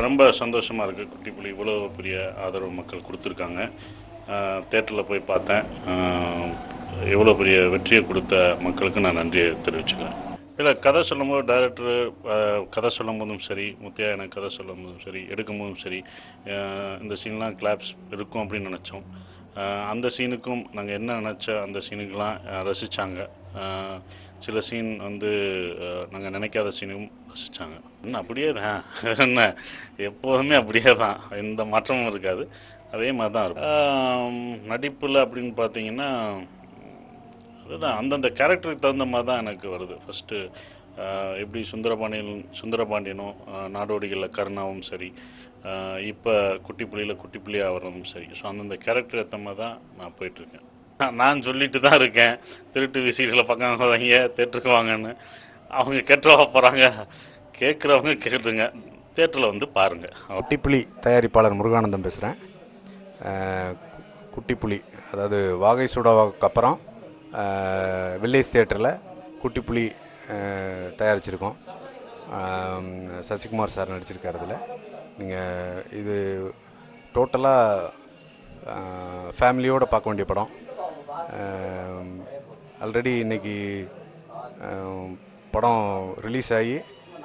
ரொம்ப சந்தோஷமாக இருக்குது. குட்டி புலி இவ்வளோ பெரிய ஆதரவு மக்கள் கொடுத்துருக்காங்க. தேட்டரில் போய் பார்த்தேன். எவ்வளோ பெரிய வெற்றியை கொடுத்த மக்களுக்கு நான் நன்றியை தெரிவிச்சுக்கிறேன். இல்லை, கதை சொல்லும்போது டைரக்டரு கதை சொல்லும் போதும் சரி, முத்தையா எனக்கு கதை சொல்லும் போதும் சரி, எடுக்கும் போதும் சரி, இந்த சீன்லாம் கிளாப்ஸ் இருக்கும் அப்படின்னு நினச்சோம். அந்த சீனுக்கும் நாங்கள் என்ன நினச்ச அந்த சீனுக்கெலாம் ரசித்தாங்க. சில சீன் வந்து நாங்கள் நினைக்காத சீனும் ரசித்தாங்க. இன்னும் அப்படியே தான் என்ன எப்போதுமே அப்படியே தான், எந்த மாற்றமும் இருக்காது, அதே மாதிரி தான் இருக்கும். நடிப்பில் அப்படின்னு பார்த்தீங்கன்னா அதுதான் அந்தந்த கேரக்டருக்கு தகுந்த மாதிரி தான் எனக்கு வருது. ஃபஸ்ட்டு எப்படி சுந்தரபாண்டியனும் நாடோடிகளில் கருணாவும் சரி, இப்போ குட்டி புலியாக வர்றதும் சரி. ஸோ அந்தந்த கேரக்டர் ஏற்ற மாதிரி தான் நான் போயிட்டுருக்கேன். நான் சொல்லிட்டு தான் இருக்கேன், திருட்டு விசிடியில் பக்கம் வாங்க தேட்டருக்கு வாங்கன்னு. அவங்க கேட்டுருவா போகிறாங்க, கேட்குறவங்க கேட்டுருங்க, தேட்டரில் வந்து பாருங்கள். குட்டிப்புலி தயாரிப்பாளர் முருகானந்தம் பேசுகிறேன். குட்டிப்புலி அதாவது வாகை சூடாவுக்கு அப்புறம் வில்லேஜ் தியேட்டரில் குட்டிப்புலி தயாரிச்சிருக்கோம். சசிகுமார் சார் நடிச்சிருக்கார். அதில் நீங்கள் இது டோட்டலாக ஃபேமிலியோடு பார்க்க வேண்டிய படம். ஆல்ரெடி இன்றைக்கி படம் ரிலீஸ் ஆகி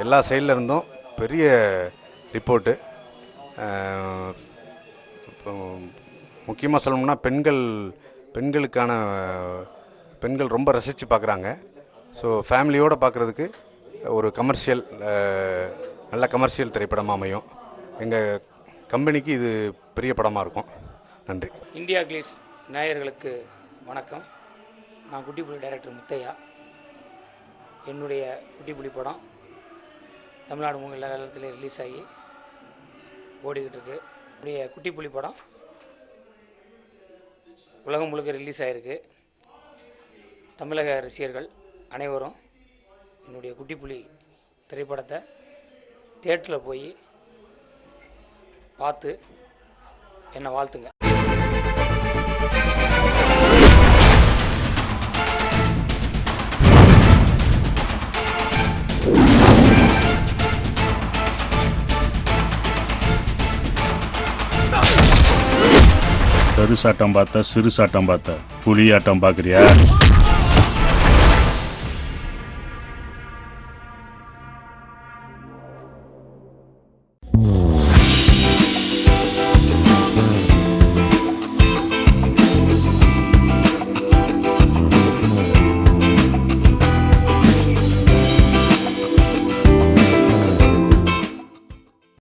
எல்லா சைடில் இருந்தும் பெரிய ரிப்போர்ட்டு. முக்கியமாக சொல்லணும்னா பெண்கள் ரொம்ப ரசித்து பார்க்குறாங்க. ஸோ ஃபேமிலியோடு பார்க்குறதுக்கு ஒரு நல்ல கமர்ஷியல் திரைப்படமாக அமையும். எங்கள் கம்பெனிக்கு இது பெரிய படமாக இருக்கும். நன்றி. இந்தியா கிளிட்ஸ் நேயர்களுக்கு வணக்கம். நான் குட்டிப்புலி டைரக்டர் முத்தையா. என்னுடைய குட்டிப்புலி படம் தமிழ்நாடு எல்லா இடத்துலையும் ரிலீஸ் ஆகி ஓடிக்கிட்டு இருக்கு. என்னுடைய குட்டிப்புலி படம் உலகம் முழுக்க ரிலீஸ் ஆகிருக்கு. தமிழக ரசிகர்கள் அனைவரும் என்னுடைய குட்டிப்புலி திரைப்படத்தை தியேட்டரில் போய் பார்த்து என்னை வாழ்த்துங்க. பெருசாட்டம் பார்த்த சிறுசாட்டம் பார்த்த புலியாட்டம் பார்க்குறியா?